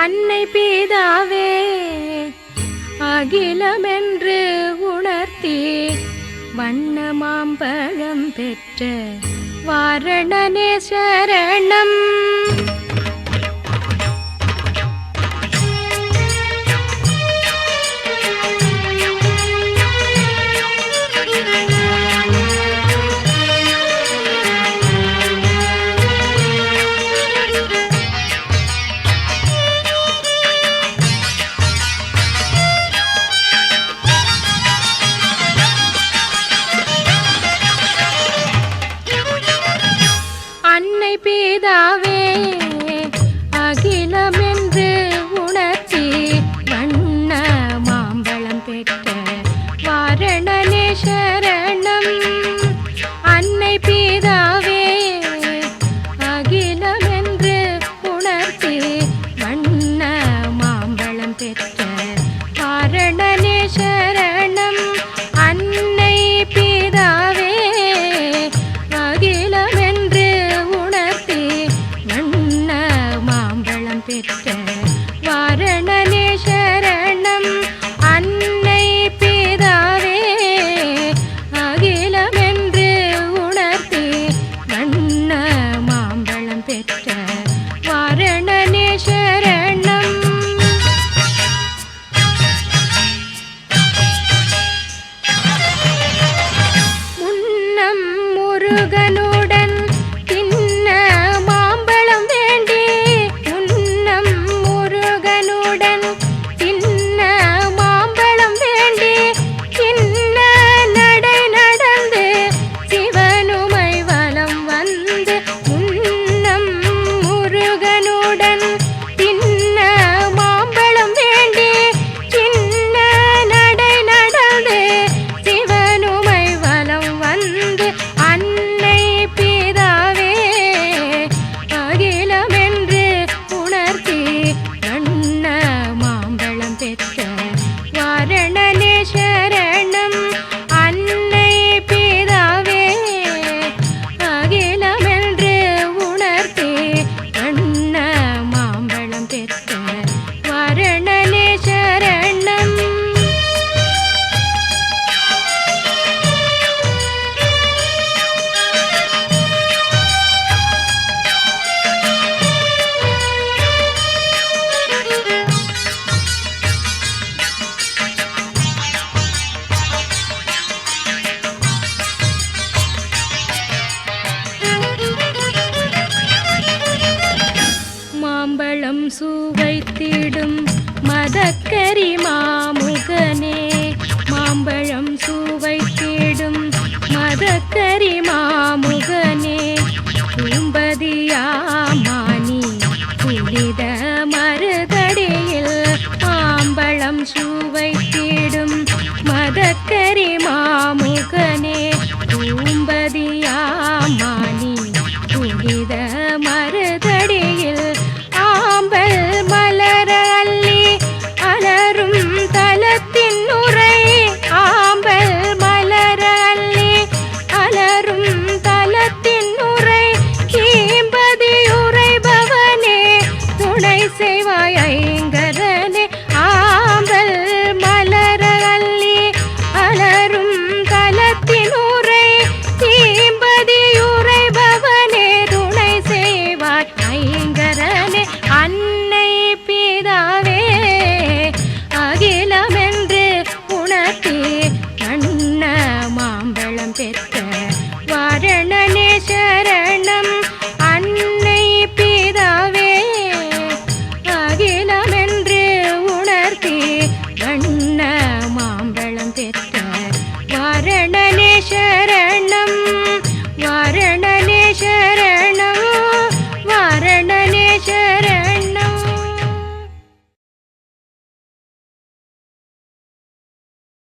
அன்னை பிதாவே அகிலமென்று உணர்த்தி வண்ண மாம்பழம் பெற்ற வாரணனே சரணம். அன்னை பிதாவே அகிலமென்று உணர்த்தி வண்ண மாம்பழம் பெற்ற வாரணனே சரணம். அன்னை பிதாவே அகிலமென்று உணர்த்தி வண்ண மாம்பழம் பெற்ற வாரணனே சரணம். அன்னை பிதாவே அகிலமென்று உணர்த்தி வண்ண மாம்பழம் பெற்ற வாரணனே சரணம். அன்னை பிதாவே அகிலமென்று உணர்த்தி வண்ண மாம்பழம் பெற்ற வாரணனே சரணம். முன்னம் முருகனுடன் தின்ன மாம்பழம் வேண்டி முன்னம் முருகனுடன் தின்ன மாம்பழம் வேண்டி சின்ன நடை நடந்து சிவனுமை வலம் வந்து முன்னம் முருகனுடன் தின்ன மாம்பழம் வேண்டி சின்ன நடை நடந்து சிவனுமை வலம் வந்து அன்னை பிதாவே அகிலமென்று உணர்த்தி வண்ண மாம்பழம் பெற்ற வாரணனே சரணம். அன்னை பிதாவே அகிலமென்று உணர்த்தி வண்ண மாம்பழம் பெற்ற வாரணனே சரணம். மாம்பழம் சுவைத்திடும் மதக்கரி மாமுகனே மாம்பழம் சுவைத்திடும் மதக்கரி மாமுகனே கும்பதியாமானி புனித மருதடியில் மாம்பழம் சுவைத்திடும் மதக்கரி மாமுகனே கும்பதியாமானி புனித மருதடியில் ஆம்பல் மலர அள்ளி அலரும் தலத்தின் உரை ஆம்பல் மலர அள்ளி அலரும் தலத்தின் உரை கீம்பதியுரை பவனே துணை செய்வாய் ஐங்கரனே. ஆம்பல் மலர அள்ளி அலரும் தலத்தின் உரை கீம்பதியுரை பவனே துணை செய்வாய் ஐங்கரனே. அன்னை பிதாவே அகிலமென்று உணர்த்தி வண்ண மாம்பழம் பெற்ற வாரணனே